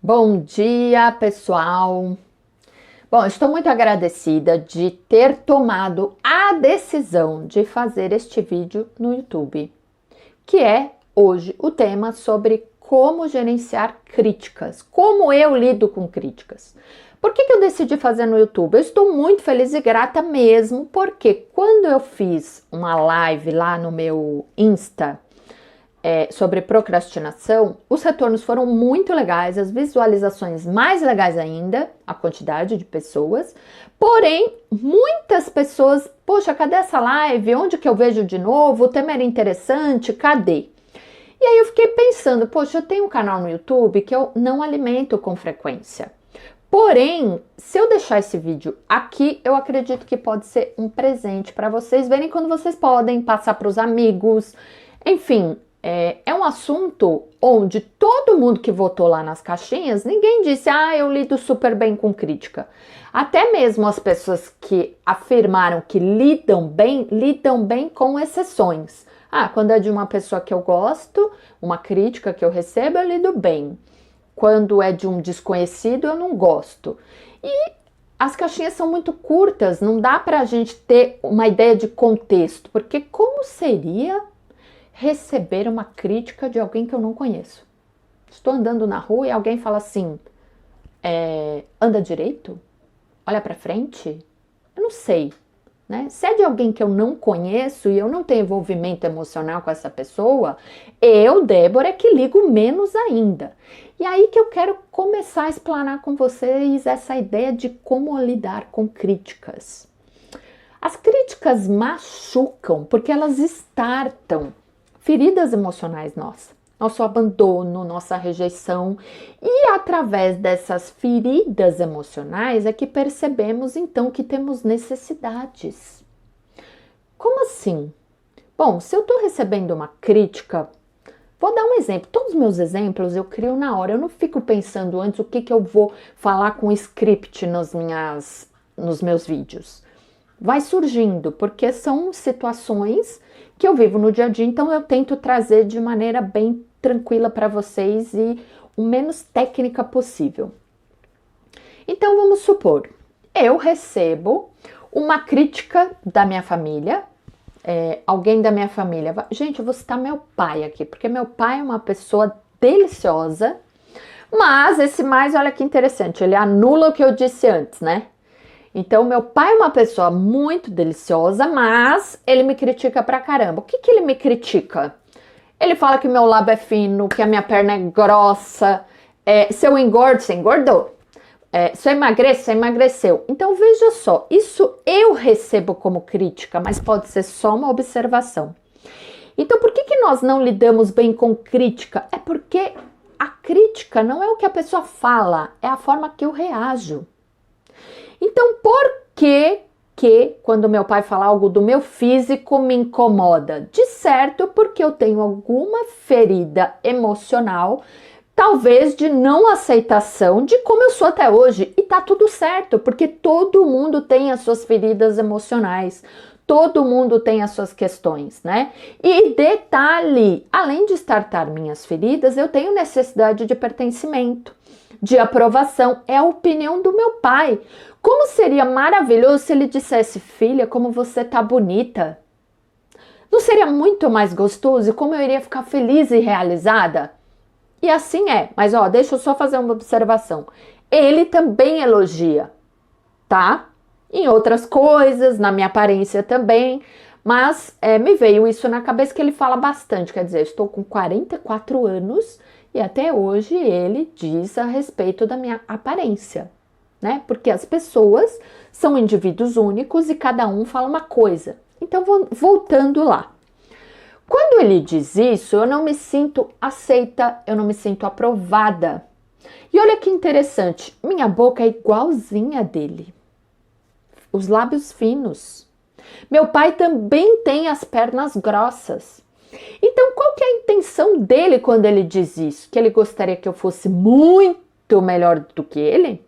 Bom dia, pessoal! Bom, estou muito agradecida de ter tomado a decisão de fazer este vídeo no YouTube, que é hoje o tema sobre como gerenciar críticas, como eu lido com críticas. Por que eu decidi fazer no YouTube? Eu estou muito feliz e grata mesmo, porque quando eu fiz uma live lá no meu Insta, sobre procrastinação, os retornos foram muito legais, as visualizações mais legais ainda, a quantidade de pessoas, porém, muitas pessoas, poxa, cadê essa live? Onde que eu vejo de novo? O tema era interessante, cadê? E aí eu fiquei pensando, poxa, eu tenho um canal no YouTube que eu não alimento com frequência. Porém, se eu deixar esse vídeo aqui, eu acredito que pode ser um presente para vocês verem quando vocês podem passar para os amigos, enfim. É um assunto onde todo mundo que votou lá nas caixinhas, ninguém disse, eu lido super bem com crítica. Até mesmo as pessoas que afirmaram que lidam bem com exceções. Quando é de uma pessoa que eu gosto, uma crítica que eu recebo, eu lido bem. Quando é de um desconhecido, eu não gosto. E as caixinhas são muito curtas, não dá pra gente ter uma ideia de contexto, porque como seria receber uma crítica de alguém que eu não conheço? Estou andando na rua e alguém fala assim, anda direito? Olha para frente? Eu não sei, né? Se é de alguém que eu não conheço e eu não tenho envolvimento emocional com essa pessoa, eu, Débora, é que ligo menos ainda. E aí que eu quero começar a explanar com vocês essa ideia de como lidar com críticas. As críticas machucam porque elas startam feridas emocionais nosso abandono, nossa rejeição, e através dessas feridas emocionais é que percebemos então que temos necessidades. Como assim? Bom, se eu estou recebendo uma crítica, vou dar um exemplo. Todos os meus exemplos eu crio na hora, eu não fico pensando antes o que eu vou falar com script nos meus vídeos. Vai surgindo, porque são situações que eu vivo no dia a dia, então eu tento trazer de maneira bem tranquila para vocês e o menos técnica possível. Então vamos supor, eu recebo uma crítica da minha família, alguém da minha família, gente, eu vou citar meu pai aqui, porque meu pai é uma pessoa deliciosa, mas esse mais, olha que interessante, ele anula o que eu disse antes, né? Então, meu pai é uma pessoa muito deliciosa, mas ele me critica pra caramba. O que ele me critica? Ele fala que meu lábio é fino, que a minha perna é grossa, se eu engordo, você engordou. Se eu emagreço, você emagreceu. Então, veja só, isso eu recebo como crítica, mas pode ser só uma observação. Então, por que nós não lidamos bem com crítica? É porque a crítica não é o que a pessoa fala, é a forma que eu reajo. Então, por que quando meu pai fala algo do meu físico me incomoda? De certo, porque eu tenho alguma ferida emocional, talvez de não aceitação de como eu sou até hoje. E tá tudo certo, porque todo mundo tem as suas feridas emocionais. Todo mundo tem as suas questões, né? E detalhe, além de estartar minhas feridas, eu tenho necessidade de pertencimento, de aprovação. É a opinião do meu pai. Como seria maravilhoso se ele dissesse, filha, como você tá bonita. Não seria muito mais gostoso? E como eu iria ficar feliz e realizada? E assim é. Mas deixa eu só fazer uma observação. Ele também elogia, tá? Em outras coisas, na minha aparência também. Mas me veio isso na cabeça que ele fala bastante. Quer dizer, eu estou com 44 anos e até hoje ele diz a respeito da minha aparência, né? Porque as pessoas são indivíduos únicos e cada um fala uma coisa. Então, voltando lá. Quando ele diz isso, eu não me sinto aceita, eu não me sinto aprovada. E olha que interessante, minha boca é igualzinha dele. Os lábios finos. Meu pai também tem as pernas grossas. Então, qual que é a intenção dele quando ele diz isso? Que ele gostaria que eu fosse muito melhor do que ele?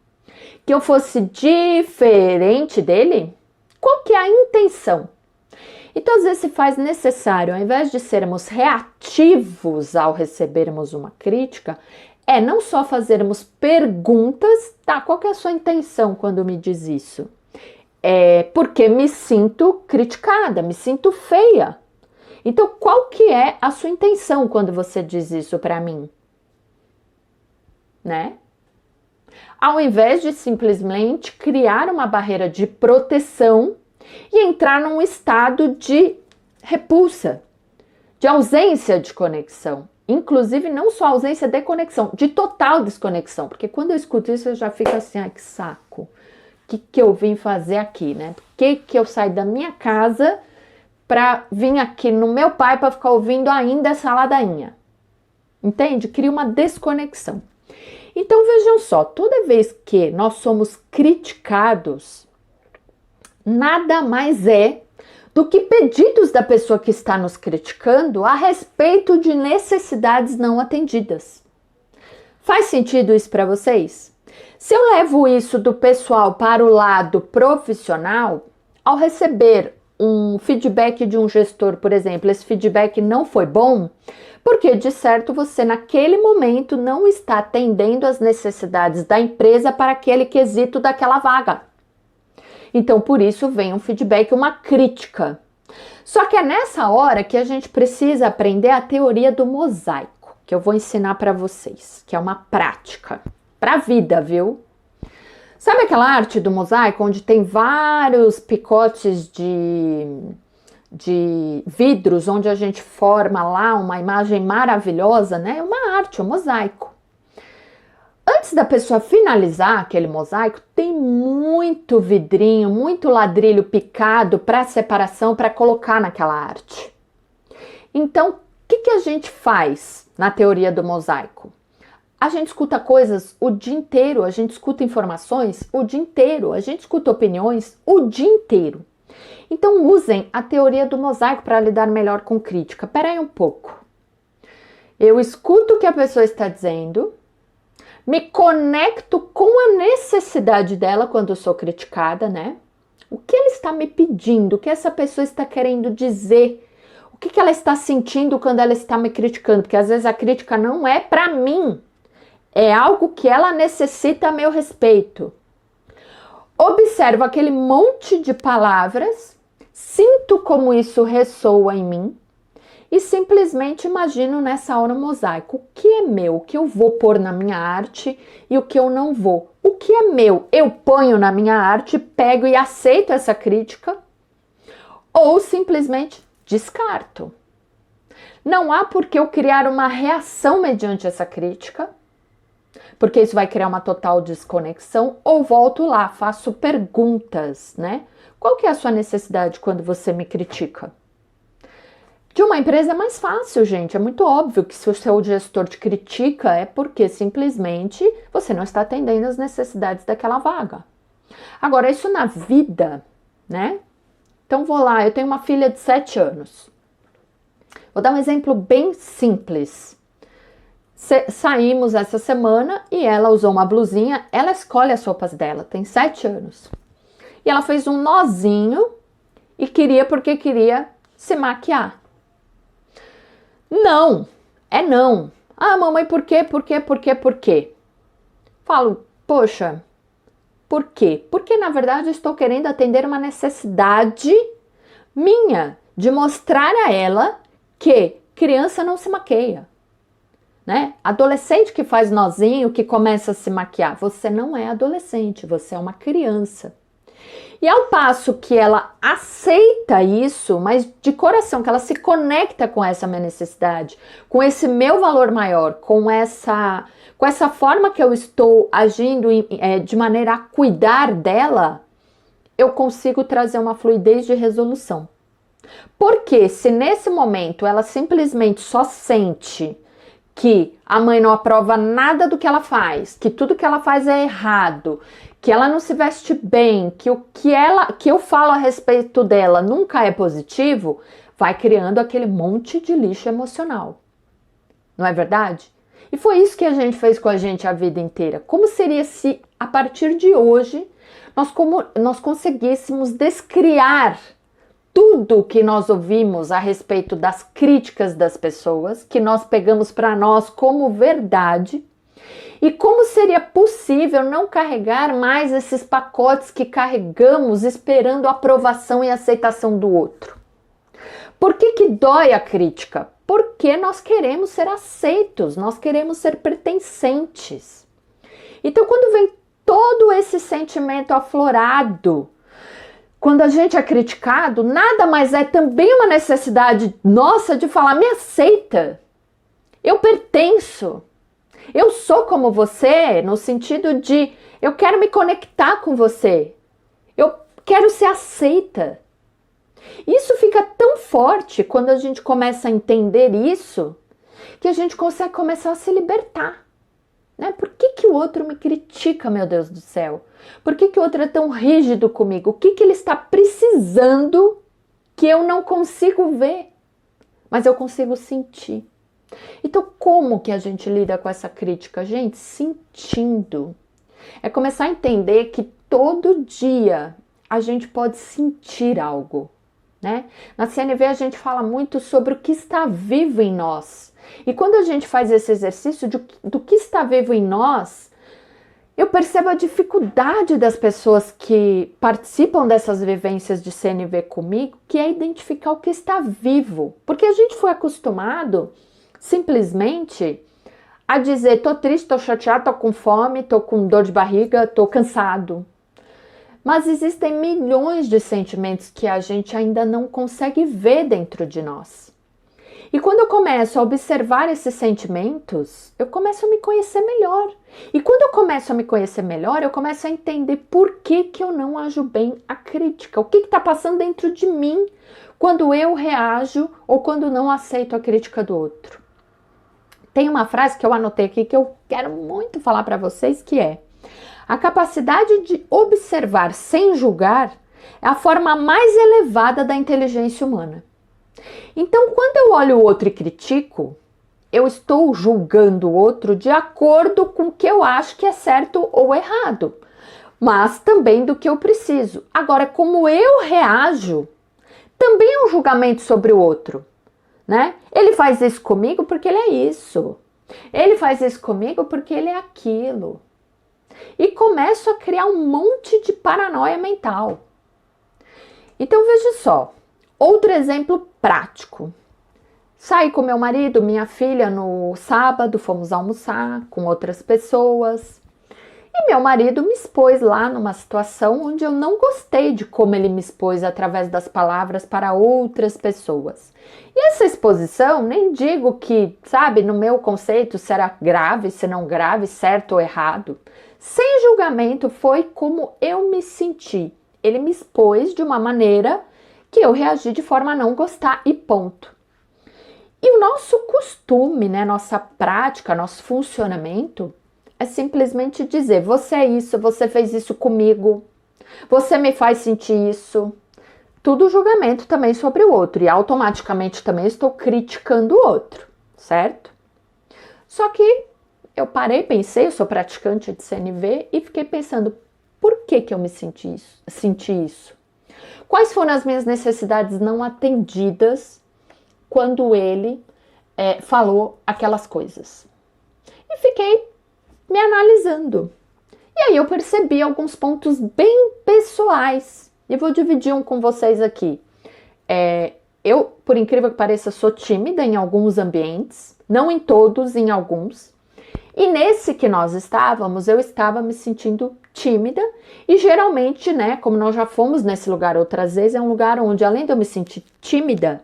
Que eu fosse diferente dele? Qual que é a intenção? Então, às vezes se faz necessário, ao invés de sermos reativos ao recebermos uma crítica, é não só fazermos perguntas, tá? Qual que é a sua intenção quando me diz isso? É porque me sinto criticada, me sinto feia. Então, qual que é a sua intenção quando você diz isso para mim? Né? Ao invés de simplesmente criar uma barreira de proteção e entrar num estado de repulsa, de ausência de conexão. Inclusive, não só ausência de conexão, de total desconexão. Porque quando eu escuto isso, eu já fico assim, ai que saco. O que eu vim fazer aqui, né? Por que eu saí da minha casa para vir aqui no meu pai para ficar ouvindo ainda essa ladainha? Entende? Cria uma desconexão. Então, vejam só, toda vez que nós somos criticados, nada mais é do que pedidos da pessoa que está nos criticando a respeito de necessidades não atendidas. Faz sentido isso para vocês? Se eu levo isso do pessoal para o lado profissional, ao receber um feedback de um gestor, por exemplo, esse feedback não foi bom, porque de certo você naquele momento não está atendendo às necessidades da empresa para aquele quesito daquela vaga. Então, por isso vem um feedback, uma crítica. Só que é nessa hora que a gente precisa aprender a teoria do mosaico, que eu vou ensinar para vocês, que é uma prática para a vida, viu? Sabe aquela arte do mosaico, onde tem vários picotes de vidros, onde a gente forma lá uma imagem maravilhosa, né? É uma arte, um mosaico. Antes da pessoa finalizar aquele mosaico, tem muito vidrinho, muito ladrilho picado para separação, para colocar naquela arte. Então, o que a gente faz na teoria do mosaico? A gente escuta coisas o dia inteiro, a gente escuta informações o dia inteiro, a gente escuta opiniões o dia inteiro. Então, usem a teoria do mosaico para lidar melhor com crítica. Espera aí um pouco. Eu escuto o que a pessoa está dizendo, me conecto com a necessidade dela quando eu sou criticada, né? O que ela está me pedindo, o que essa pessoa está querendo dizer, o que ela está sentindo quando ela está me criticando, porque às vezes a crítica não é para mim, é algo que ela necessita a meu respeito. Observo aquele monte de palavras, sinto como isso ressoa em mim, e simplesmente imagino nessa hora um mosaico. O que é meu? O que eu vou pôr na minha arte e o que eu não vou? O que é meu? Eu ponho na minha arte, pego e aceito essa crítica ou simplesmente descarto. Não há por que eu criar uma reação mediante essa crítica, porque isso vai criar uma total desconexão, ou volto lá, faço perguntas, né? Qual que é a sua necessidade quando você me critica? De uma empresa é mais fácil, gente. É muito óbvio que se o seu gestor te critica é porque simplesmente você não está atendendo às necessidades daquela vaga. Agora, isso na vida, né? Então, vou lá, eu tenho uma filha de 7 anos. Vou dar um exemplo bem simples. Saímos essa semana e ela usou uma blusinha, ela escolhe as roupas dela, tem 7 anos. E ela fez um nozinho e porque queria se maquiar. Não, é não. Ah, mamãe, por quê? Por quê? Por quê? Por quê? Falo, poxa, por quê? Porque na verdade eu estou querendo atender uma necessidade minha de mostrar a ela que criança não se maqueia, né? Adolescente que faz nozinho, que começa a se maquiar, você não é adolescente, você é uma criança. E ao passo que ela aceita isso, mas de coração, que ela se conecta com essa minha necessidade, com esse meu valor maior, com essa forma que eu estou agindo de maneira a cuidar dela, eu consigo trazer uma fluidez de resolução. Porque se nesse momento ela simplesmente só sente que a mãe não aprova nada do que ela faz, que tudo que ela faz é errado, que ela não se veste bem, que o que eu falo a respeito dela nunca é positivo, vai criando aquele monte de lixo emocional. Não é verdade? E foi isso que a gente fez com a gente a vida inteira. Como seria se, a partir de hoje, nós conseguíssemos descriar tudo que nós ouvimos a respeito das críticas das pessoas, que nós pegamos para nós como verdade, E como seria possível não carregar mais esses pacotes que carregamos esperando a aprovação e aceitação do outro? Por que dói a crítica? Porque nós queremos ser aceitos, nós queremos ser pertencentes. Então, quando vem todo esse sentimento aflorado, quando a gente é criticado, nada mais é também uma necessidade nossa de falar: me aceita, eu pertenço, eu sou como você, no sentido de eu quero me conectar com você, eu quero ser aceita. Isso fica tão forte quando a gente começa a entender isso, que a gente consegue começar a se libertar. Né? Por que o outro me critica, meu Deus do céu? Por que o outro é tão rígido comigo? O que ele está precisando que eu não consigo ver, mas eu consigo sentir? Então, como que a gente lida com essa crítica? Gente, sentindo. É começar a entender que todo dia a gente pode sentir algo, né? Na CNV a gente fala muito sobre o que está vivo em nós. E quando a gente faz esse exercício do que está vivo em nós, eu percebo a dificuldade das pessoas que participam dessas vivências de CNV comigo, que é identificar o que está vivo. Porque a gente foi acostumado simplesmente a dizer: tô triste, tô chateado, tô com fome, tô com dor de barriga, tô cansado. Mas existem milhões de sentimentos que a gente ainda não consegue ver dentro de nós. E quando eu começo a observar esses sentimentos, eu começo a me conhecer melhor. E quando eu começo a me conhecer melhor, eu começo a entender por que eu não ajo bem à crítica. O que está passando dentro de mim quando eu reajo ou quando não aceito a crítica do outro. Tem uma frase que eu anotei aqui que eu quero muito falar para vocês, que é: a capacidade de observar sem julgar é a forma mais elevada da inteligência humana. Então, quando eu olho o outro e critico, eu estou julgando o outro de acordo com o que eu acho que é certo ou errado, mas também do que eu preciso. Agora, como eu reajo, também é um julgamento sobre o outro, né? Ele faz isso comigo porque ele é isso. Ele faz isso comigo porque ele é aquilo. E começo a criar um monte de paranoia mental. Então, veja só. Outro exemplo prático. Saí com meu marido, minha filha, no sábado, fomos almoçar com outras pessoas. E meu marido me expôs lá numa situação onde eu não gostei de como ele me expôs através das palavras para outras pessoas. E essa exposição, nem digo que, sabe, no meu conceito, se era grave, se não grave, certo ou errado. Sem julgamento, foi como eu me senti. Ele me expôs de uma maneira que eu reagi de forma a não gostar e ponto. E o nosso costume, né, nossa prática, nosso funcionamento é simplesmente dizer: você é isso, você fez isso comigo, você me faz sentir isso. Tudo julgamento também sobre o outro e automaticamente também estou criticando o outro, certo? Só que eu parei, pensei, eu sou praticante de CNV e fiquei pensando: por que eu me senti isso? Quais foram as minhas necessidades não atendidas quando ele falou aquelas coisas? E fiquei me analisando. E aí eu percebi alguns pontos bem pessoais. E vou dividir um com vocês aqui. Eu, por incrível que pareça, sou tímida em alguns ambientes. Não em todos, em alguns. E nesse que nós estávamos, eu estava me sentindo tímida e geralmente, né, como nós já fomos nesse lugar outras vezes, é um lugar onde, além de eu me sentir tímida,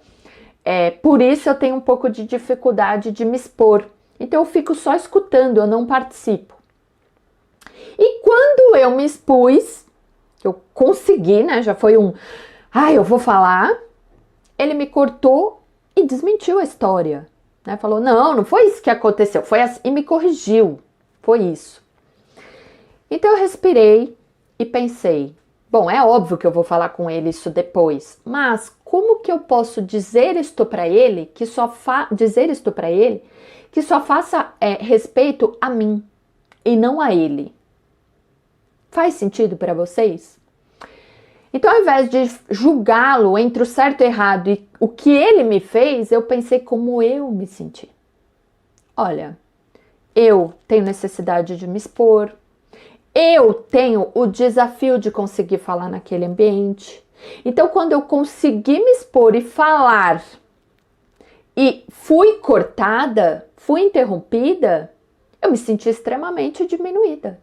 por isso eu tenho um pouco de dificuldade de me expor. Então eu fico só escutando, eu não participo. E quando eu me expus, eu consegui, né, já foi eu vou falar, ele me cortou e desmentiu a história. Né? Falou: não foi isso que aconteceu, foi assim, e me corrigiu, foi isso. Então eu respirei e pensei: bom, é óbvio que eu vou falar com ele isso depois, mas como que eu posso dizer isto para ele que só faça respeito a mim e não a ele? Faz sentido para vocês? Então, ao invés de julgá-lo entre o certo e o errado e o que ele me fez, eu pensei como eu me senti. Olha, eu tenho necessidade de me expor, eu tenho o desafio de conseguir falar naquele ambiente. Então, quando eu consegui me expor e falar e fui cortada, fui interrompida, eu me senti extremamente diminuída,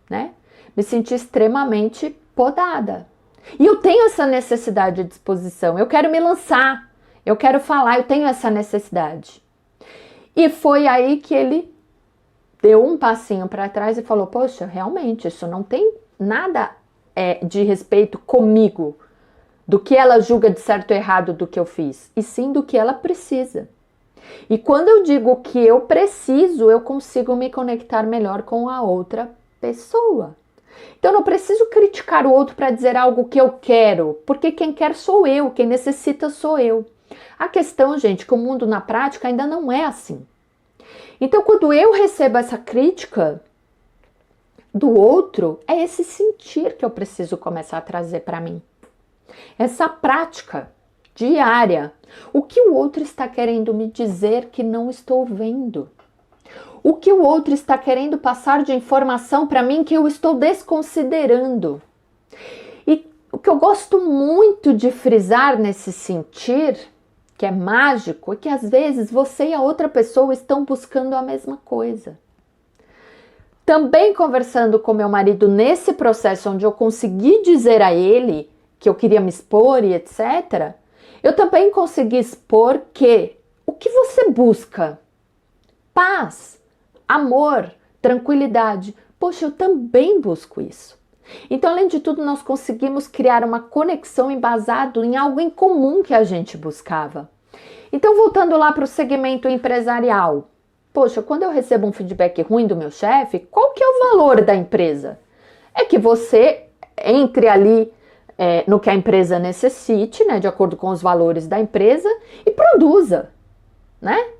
né? Me senti extremamente podada. E eu tenho essa necessidade de exposição, eu quero me lançar, eu quero falar, eu tenho essa necessidade. E foi aí que ele deu um passinho para trás e falou, poxa, realmente, isso não tem nada de respeito comigo, do que ela julga de certo ou errado do que eu fiz, e sim do que ela precisa. E quando eu digo que eu preciso, eu consigo me conectar melhor com a outra pessoa. Então, eu não preciso criticar o outro para dizer algo que eu quero, porque quem quer sou eu, quem necessita sou eu. A questão, gente, que o mundo na prática ainda não é assim. Então, quando eu recebo essa crítica do outro, é esse sentir que eu preciso começar a trazer para mim. Essa prática diária. O que o outro está querendo me dizer que não estou vendo? O que o outro está querendo passar de informação para mim que eu estou desconsiderando? E o que eu gosto muito de frisar nesse sentir, que é mágico, é que às vezes você e a outra pessoa estão buscando a mesma coisa. Também conversando com meu marido nesse processo onde eu consegui dizer a ele que eu queria me expor e etc., eu também consegui expor que o que você busca? Paz, amor, tranquilidade. Poxa, eu também busco isso. Então, além de tudo, nós conseguimos criar uma conexão embasado em algo em comum que a gente buscava. Então, voltando lá para o segmento empresarial. Poxa, quando eu recebo um feedback ruim do meu chefe, qual que é o valor da empresa? É que você entre ali no que a empresa necessite, né, de acordo com os valores da empresa, e produza, né?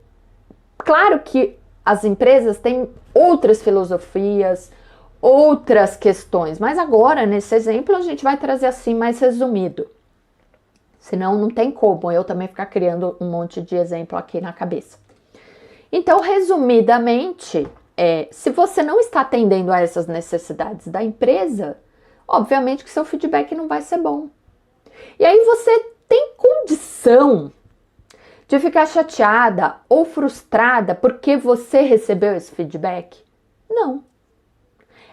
Claro que as empresas têm outras filosofias, outras questões, mas agora, nesse exemplo, a gente vai trazer assim mais resumido. Senão não tem como eu também ficar criando um monte de exemplo aqui na cabeça. Então, resumidamente, se você não está atendendo a essas necessidades da empresa, obviamente que seu feedback não vai ser bom. E aí você tem condição de ficar chateada ou frustrada porque você recebeu esse feedback? Não.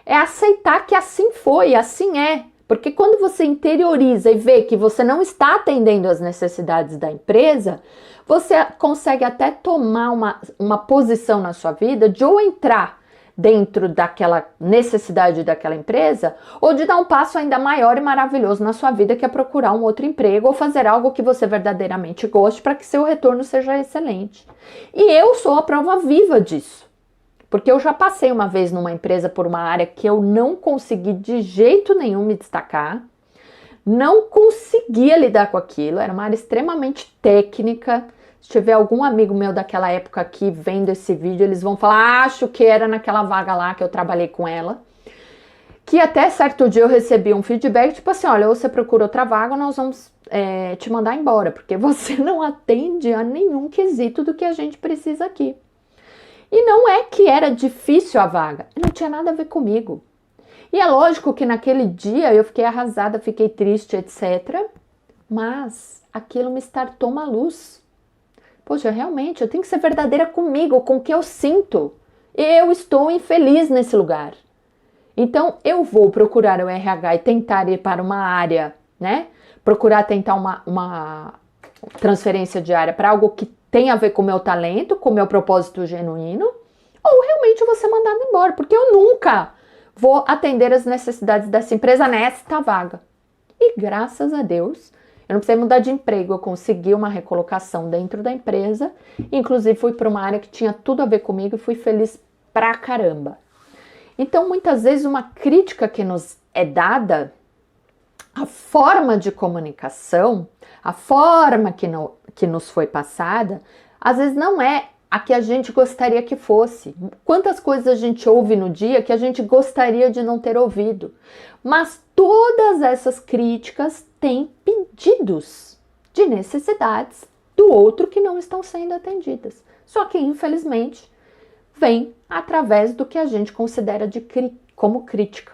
É aceitar que assim foi, assim é. Porque quando você interioriza e vê que você não está atendendo às necessidades da empresa, você consegue até tomar uma posição na sua vida de ou entrar dentro daquela necessidade daquela empresa, ou de dar um passo ainda maior e maravilhoso na sua vida, que é procurar um outro emprego ou fazer algo que você verdadeiramente goste para que seu retorno seja excelente. E eu sou a prova viva disso. Porque eu já passei uma vez numa empresa por uma área que eu não consegui de jeito nenhum me destacar, não conseguia lidar com aquilo, era uma área extremamente técnica. Se tiver algum amigo meu daquela época aqui vendo esse vídeo, eles vão falar, acho que era naquela vaga lá que eu trabalhei com ela. Que até certo dia eu recebi um feedback, tipo assim, olha, ou você procura outra vaga ou nós vamos te mandar embora, porque você não atende a nenhum quesito do que a gente precisa aqui. E não é que era difícil a vaga, não tinha nada a ver comigo. E é lógico que naquele dia eu fiquei arrasada, fiquei triste, etc. Mas aquilo me startou uma luz. Poxa, realmente, eu tenho que ser verdadeira comigo, com o que eu sinto. Eu estou infeliz nesse lugar. Então, eu vou procurar o RH e tentar ir para uma área, né? Procurar tentar uma transferência de área para algo que tem a ver com o meu talento, com o meu propósito genuíno, ou realmente eu vou ser mandada embora, porque eu nunca vou atender as necessidades dessa empresa nesta vaga. E graças a Deus, eu não precisei mudar de emprego, eu consegui uma recolocação dentro da empresa, inclusive fui para uma área que tinha tudo a ver comigo e fui feliz pra caramba. Então, muitas vezes, uma crítica que nos é dada, a forma de comunicação, a forma que nos foi passada, às vezes não é a que a gente gostaria que fosse. Quantas coisas a gente ouve no dia que a gente gostaria de não ter ouvido. Mas todas essas críticas têm pedidos de necessidades do outro que não estão sendo atendidas. Só que, infelizmente, vem através do que a gente considera como crítica.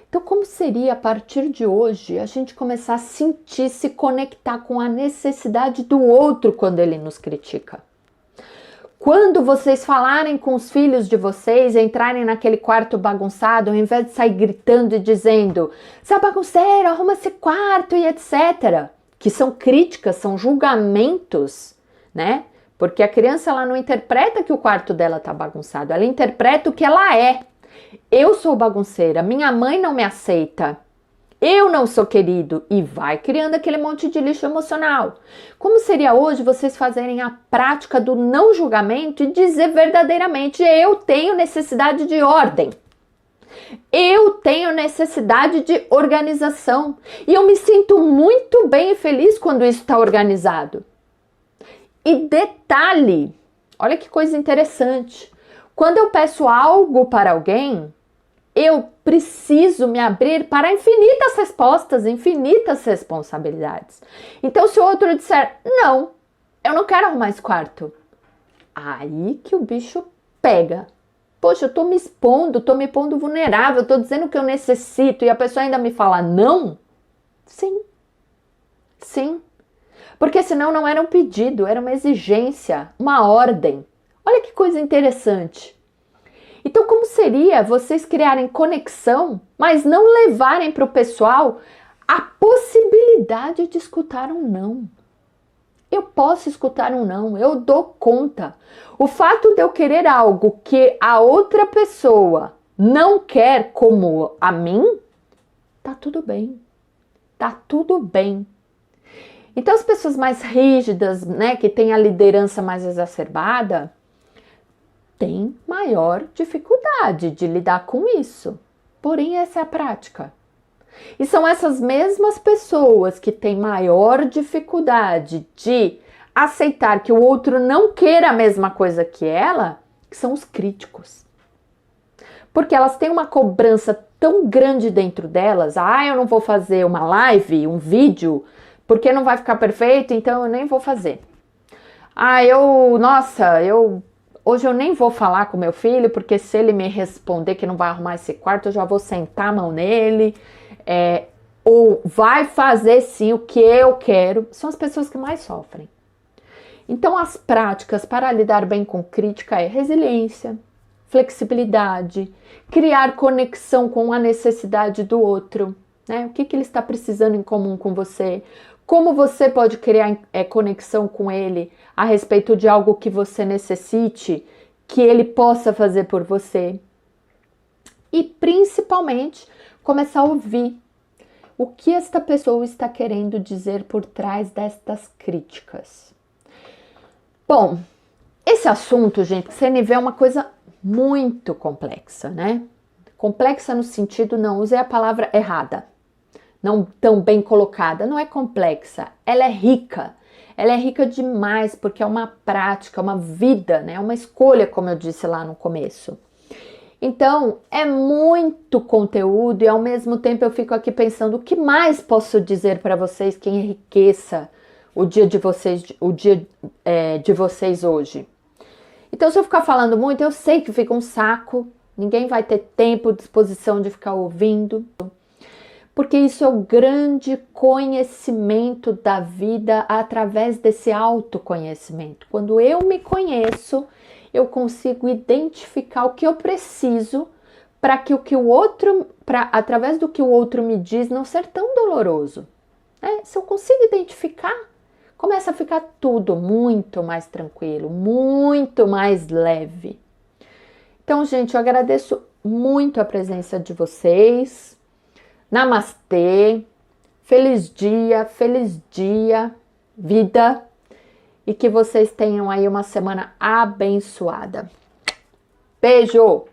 Então, como seria a partir de hoje a gente começar a sentir, se conectar com a necessidade do outro quando ele nos critica? Quando vocês falarem com os filhos de vocês, entrarem naquele quarto bagunçado, ao invés de sair gritando e dizendo, você é bagunceiro, arruma esse quarto e etc. Que são críticas, são julgamentos, né? Porque a criança ela não interpreta que o quarto dela tá bagunçado, ela interpreta o que ela é. Eu sou bagunceira, minha mãe não me aceita. Eu não sou querido, e vai criando aquele monte de lixo emocional. Como seria hoje vocês fazerem a prática do não julgamento e dizer verdadeiramente, eu tenho necessidade de ordem. Eu tenho necessidade de organização. E eu me sinto muito bem e feliz quando isso está organizado. E detalhe, olha que coisa interessante. Quando eu peço algo para alguém, eu preciso me abrir para infinitas respostas, infinitas responsabilidades. Então, se o outro disser, não, eu não quero arrumar esse quarto, aí que o bicho pega. Poxa, eu tô me expondo, tô me pondo vulnerável, tô dizendo que eu necessito e a pessoa ainda me fala não? Sim, sim. Porque senão não era um pedido, era uma exigência, uma ordem. Olha que coisa interessante. Então, como seria vocês criarem conexão, mas não levarem para o pessoal a possibilidade de escutar um não? Eu posso escutar um não, eu dou conta. O fato de eu querer algo que a outra pessoa não quer como a mim, tá tudo bem. Tá tudo bem. Então, as pessoas mais rígidas, né, que têm a liderança mais exacerbada, tem maior dificuldade de lidar com isso. Porém, essa é a prática. E são essas mesmas pessoas que têm maior dificuldade de aceitar que o outro não queira a mesma coisa que ela, que são os críticos. Porque elas têm uma cobrança tão grande dentro delas, eu não vou fazer uma live, um vídeo, porque não vai ficar perfeito, então eu nem vou fazer. Hoje eu nem vou falar com meu filho, porque se ele me responder que não vai arrumar esse quarto, eu já vou sentar a mão nele. Ou vai fazer sim o que eu quero. São as pessoas que mais sofrem. Então, as práticas para lidar bem com crítica é resiliência, flexibilidade, criar conexão com a necessidade do outro, né? O que ele está precisando em comum com você? Como você pode criar conexão com ele a respeito de algo que você necessite, que ele possa fazer por você. E principalmente, começar a ouvir o que esta pessoa está querendo dizer por trás destas críticas. Bom, esse assunto, gente, CNV é uma coisa muito complexa, né? Complexa no sentido, não usei a palavra errada. Não tão bem colocada, não é complexa, ela é rica demais, porque é uma prática, uma vida, né? Uma escolha, como eu disse lá no começo. Então, é muito conteúdo e ao mesmo tempo eu fico aqui pensando o que mais posso dizer para vocês que enriqueça o dia de vocês, de vocês hoje. Então, se eu ficar falando muito, eu sei que fica um saco, ninguém vai ter tempo, disposição de ficar ouvindo. Porque isso é o grande conhecimento da vida através desse autoconhecimento. Quando eu me conheço, eu consigo identificar o que eu preciso para que através do que o outro me diz, não ser tão doloroso. Se eu consigo identificar, começa a ficar tudo muito mais tranquilo, muito mais leve. Então, gente, eu agradeço muito a presença de vocês. Namastê, feliz dia, vida, e que vocês tenham aí uma semana abençoada. Beijo!